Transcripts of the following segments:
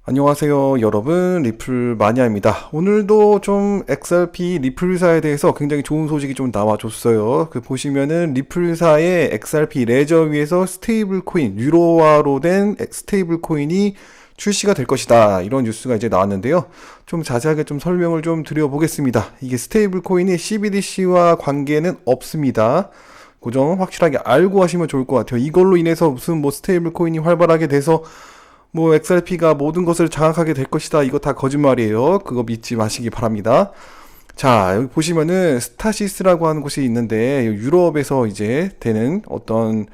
안녕하세요 여러분, 리플 마니아입니다. 오늘도 좀 XRP 리플사에 대해서 굉장히 좋은 소식이 좀 나와줬어요. 보시면은 리플사의 XRP 레저 위에서 스테이블 코인, 유로화로 된 스테이블 코인이 출시가 될 것이다, 이런 뉴스가 이제 나왔는데요. 좀 자세하게 좀 설명을 좀 드려보겠습니다. 이게 스테이블 코인이 CBDC와 관계는 없습니다. 그 점 확실하게 알고 하시면 좋을 것 같아요. 이걸로 인해서 무슨 뭐 스테이블 코인이 활발하게 돼서 뭐 XRP가 모든 것을 장악하게 될 것이다, 이거 다 거짓말이에요. 그거 믿지 마시기 바랍니다. 자, 여기 보시면은 스타시스라고 하는 곳이 있는데 유럽에서 이제 되는 어떤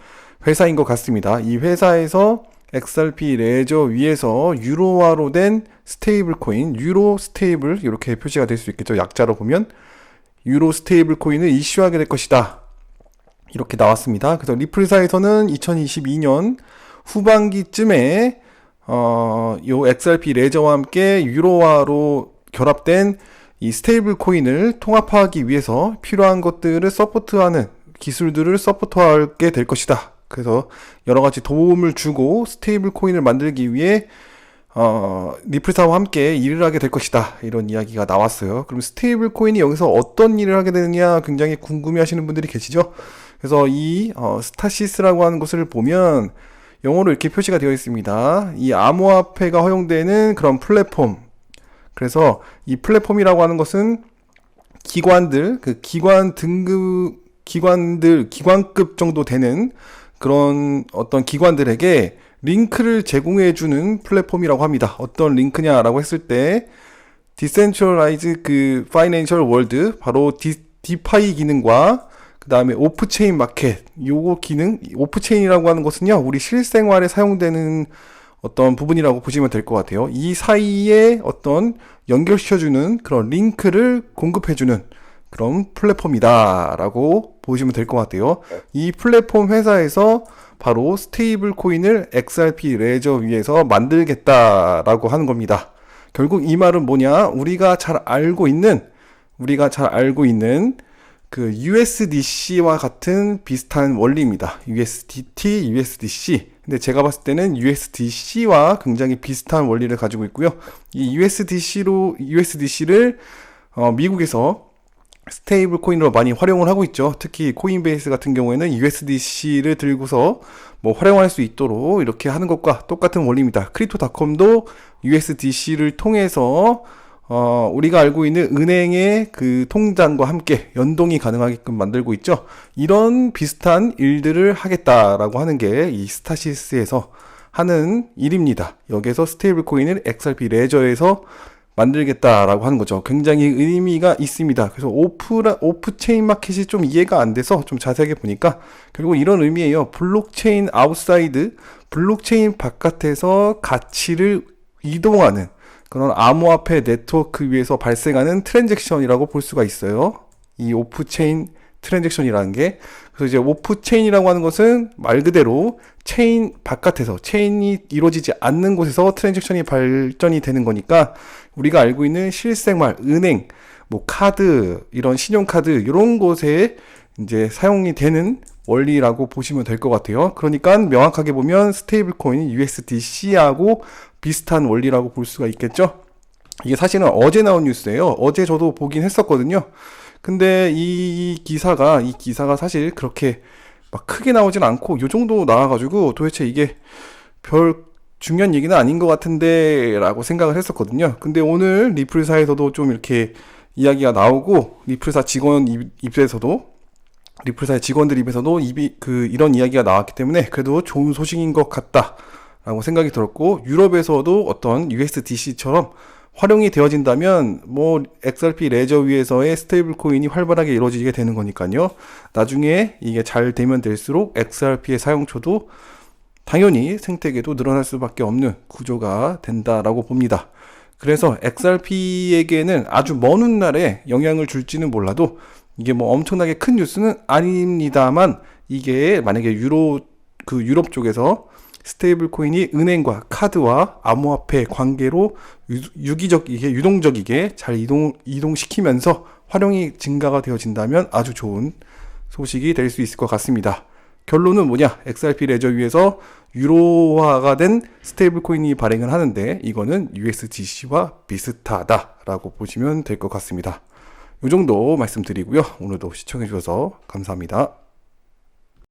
회사인 것 같습니다. 이 회사에서 XRP 레저 위에서 유로화로 된 스테이블 코인, 유로 스테이블, 이렇게 표시가 될 수 있겠죠. 약자로 보면 유로 스테이블 코인을 이슈하게 될 것이다, 이렇게 나왔습니다. 그래서 리플사에서는 2022년 후반기쯤에 요 XRP 레저와 함께 유로화로 결합된 이 스테이블 코인을 통합하기 위해서 필요한 것들을 서포트하는 기술들을 서포트하게 될 것이다. 그래서 여러 가지 도움을 주고 스테이블 코인을 만들기 위해 리플사와 함께 일을 하게 될 것이다, 이런 이야기가 나왔어요. 그럼 스테이블 코인이 여기서 어떤 일을 하게 되느냐 굉장히 궁금해 하시는 분들이 계시죠. 그래서 이 스타시스라고 하는 것을 보면 영어로 이렇게 표시가 되어 있습니다. 이 암호화폐가 허용되는 그런 플랫폼. 그래서 이 플랫폼이라고 하는 것은 기관들, 그 기관 등급, 기관급 정도 되는 그런 어떤 기관들에게 링크를 제공해주는 플랫폼이라고 합니다. 어떤 링크냐라고 했을 때, 디센트럴라이즈 파이낸셜 월드, 바로 디파이 기능과 그 다음에 오프체인 마켓, 요거 기능, 오프체인이라고 하는 것은요, 우리 실생활에 사용되는 어떤 부분이라고 보시면 될 것 같아요. 이 사이에 어떤 연결시켜주는 그런 링크를 공급해주는 그런 플랫폼이다 라고 보시면 될 것 같아요. 이 플랫폼 회사에서 바로 스테이블 코인을 XRP 레저 위에서 만들겠다라고 하는 겁니다. 결국 이 말은 뭐냐, 우리가 잘 알고 있는 그 USDC와 같은 비슷한 원리입니다. USDT, USDC. 근데 제가 봤을 때는 USDC와 굉장히 비슷한 원리를 가지고 있고요. 이 USDC를 미국에서 스테이블 코인으로 많이 활용을 하고 있죠. 특히 코인베이스 같은 경우에는 USDC를 들고서 뭐 활용할 수 있도록 이렇게 하는 것과 똑같은 원리입니다. 크립토닷컴도 USDC를 통해서 우리가 알고 있는 은행의 그 통장과 함께 연동이 가능하게끔 만들고 있죠. 이런 비슷한 일들을 하겠다라고 하는 게 이 스타시스에서 하는 일입니다. 여기서 스테이블 코인을 XRP 레저에서 만들겠다라고 하는 거죠. 굉장히 의미가 있습니다. 그래서 오프체인 마켓이 좀 이해가 안 돼서 좀 자세하게 보니까 결국 이런 의미예요. 블록체인 아웃사이드, 블록체인 바깥에서 가치를 이동하는 그런 암호화폐 네트워크 위에서 발생하는 트랜잭션이라고 볼 수가 있어요. 이 오프체인 트랜잭션이라는 게. 그래서 이제 오프체인이라고 하는 것은 말 그대로 체인 바깥에서, 체인이 이루어지지 않는 곳에서 트랜잭션이 발전이 되는 거니까, 우리가 알고 있는 실생활, 은행, 뭐 카드, 이런 신용카드, 이런 곳에 이제 사용이 되는 원리라고 보시면 될 것 같아요. 그러니까 명확하게 보면 스테이블 코인 USDC하고 비슷한 원리라고 볼 수가 있겠죠. 이게 사실은 어제 나온 뉴스예요. 어제 저도 보긴 했었거든요. 근데 이 기사가 사실 그렇게 막 크게 나오진 않고 요 정도 나와가지고 도대체 이게 별 중요한 얘기는 아닌 것 같은데 라고 생각을 했었거든요. 근데 오늘 리플사에서도 좀 이렇게 이야기가 나오고, 리플사의 직원들 입에서도 이런 이야기가 나왔기 때문에 그래도 좋은 소식인 것 같다라고 생각이 들었고, 유럽에서도 어떤 USDC처럼 활용이 되어진다면 뭐 XRP 레저 위에서의 스테이블 코인이 활발하게 이루어지게 되는 거니까요. 나중에 이게 잘 되면 될수록 XRP의 사용처도 당연히 생태계도 늘어날 수밖에 없는 구조가 된다라고 봅니다. 그래서 XRP에게는 아주 먼 훗날에 영향을 줄지는 몰라도, 이게 뭐 엄청나게 큰 뉴스는 아닙니다만, 이게 만약에 유럽 쪽에서 스테이블 코인이 은행과 카드와 암호화폐 관계로 유동적이게 잘 이동시키면서 활용이 증가가 되어진다면 아주 좋은 소식이 될 수 있을 것 같습니다. 결론은 뭐냐? XRP 레저 위에서 유로화가 된 스테이블 코인이 발행을 하는데 이거는 USDC와 비슷하다라고 보시면 될 것 같습니다. 이 정도 말씀드리고요. 오늘도 시청해 주셔서 감사합니다.